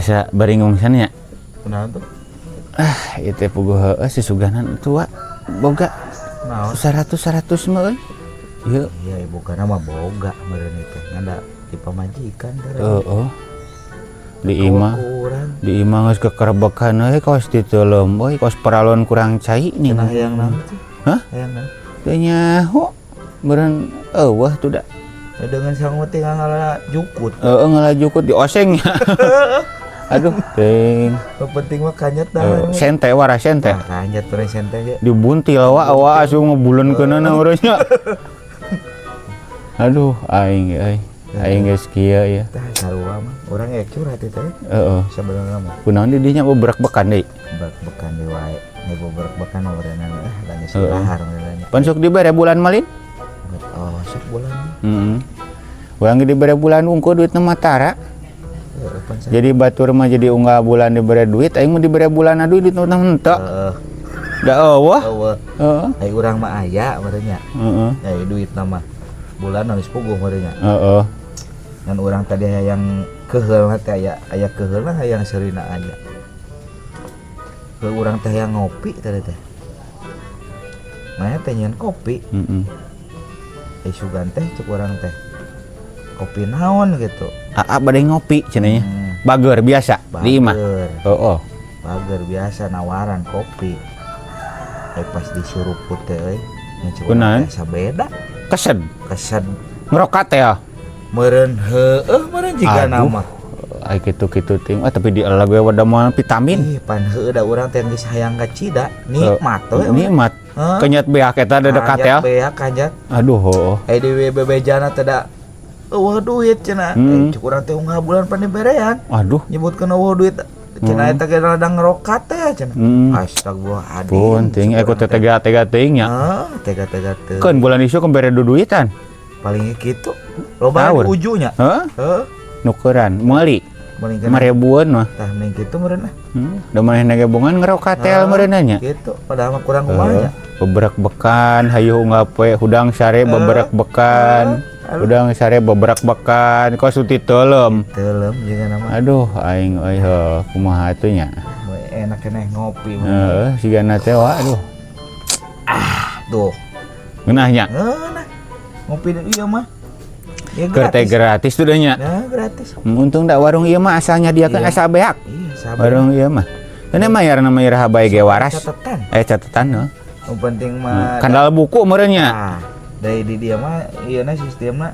asa baringung sana ya. Kunaon tuh? Itu puguh si suganan tua boga Naon? 100 mah euy. Ieu. Iya, ibu kana mah boga meureun itu. Ngada di pamajikan teh. Heeh. Di imah geus kekerbekan euy kaos diteuleum euy kaos paralon kurang cai nih. Cenah hayang naon tuh? Hah? Hayang naon? Teu nyaho. Meureun eueuh tuh da. Ya dengan sangu tinggal ngala jukut. Ngalajukut di oseng. Aduh, ting. Yang penting mah kanyet dah. Sente waras sente. Kanyet teh sente ge. Dibuntil awa asup ngebulunkeunana urang nya. Aduh, aing euy. Aing geus kieu ya. Tah sarua mah. Urang ya curhat teh. Heeh. Sebenarnya mah Kunaon di dinya beberak-bekan deui. bekan di wae. Nih bekan urang lagi silahar urang. Pan sok dibere bulan malin? Oh, sok bulan. Heeh. Urang dibere bulan unggul duitna matara. Jadi batur mah jadi unggah bulan dibere duit, aing mah dibere bulan duit duit henteu. Da eueuh. Heeh. Ai urang mah aya merenya. Heeh. Ai duit nama bulan geus puguh merenya. Heeh. Ngan urang tadi hayang keheul teh aya keheul mah hayang seurina aya. Ke urang teh hayang ngopi tadi teh. Maya teh nyeun kopi. Heeh. Sugan teh cuk urang teh. Kopi naon gitu. Bade ngopi cenah nya. Bager biasa di imah. Heeh. Bager biasa nawaran kopi. Pas disuruput teh euy. Kunaon? Sabeda. Kesed. Ngerokat teh ya. Meureun meureun jiga nama. Ai kitu-kitu ting. Tapi di Allah gue wada moal vitamin. Pan heueuh da urang teh geus hayang kacida. Nikmat we. Nikmat. Kenyat beak eta da dekat ya. Beak kanjat. Aduh, heuh. Di bebejana teh da eueuh duit cenah. Cuk urang teh unggah bulan pan diberean. Aduh. Nyebutkeun eueuh duit. Cenah eta ge rada ngerokat teh cenah. Astagfirullahaladzim. Pun ting aku teh tega-tega ting nya. Tega-tega teh. Keun bulan isu kan bere duitan. Paling kitu. Loba di ujunya. Heeh. Nukeran meuli. Paling 5.000-an mah. Tah ming kitu meureun. Da manehna ge bongan ngerokat teh meureunna nya. Kitu padahal mah kurang kumaha nya. Beberak bekan hayuh unggah poe hudang sare beberak bekan. Udang sare beberak bekan kos uti teuleum. Teuleum jeung nama. Aduh aing euy heuh kumaha atuh nya. Enak keneh ngopi. Heeh sigana teh aduh. Tuh. Ngeunah nya. Nah. Ngopi di ieu mah. Ya gratis tuh nya. Nah, gratis. Untung da warung ieu mah asalnya dia kan asa beak. Iya, sabar. Warung ieu mah. Ini mayarna mayar habae ge waras. Catatan. Catatan heuh. Yang penting mah kandal buku meureun nya. Dari di dia mah ieuna sistemna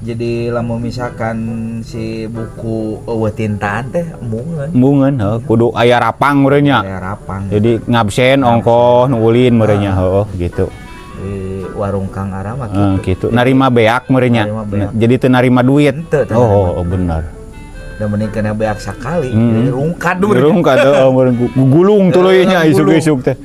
jadi lamun misalkan si buku eueuh tintaan teh embungeun Heuh kudu aya rapang meureun nya. Aya rapang. Jadi ngabsen ongkoh nulin meureun nya heuh gitu. Di warung Kang Ara mah gitu. Narima beak meureun nya. Jadi teu narima duit. Oh bener. Da mending kena beak sakali, rungkad gulung tuluy nya isuk-isuk teh.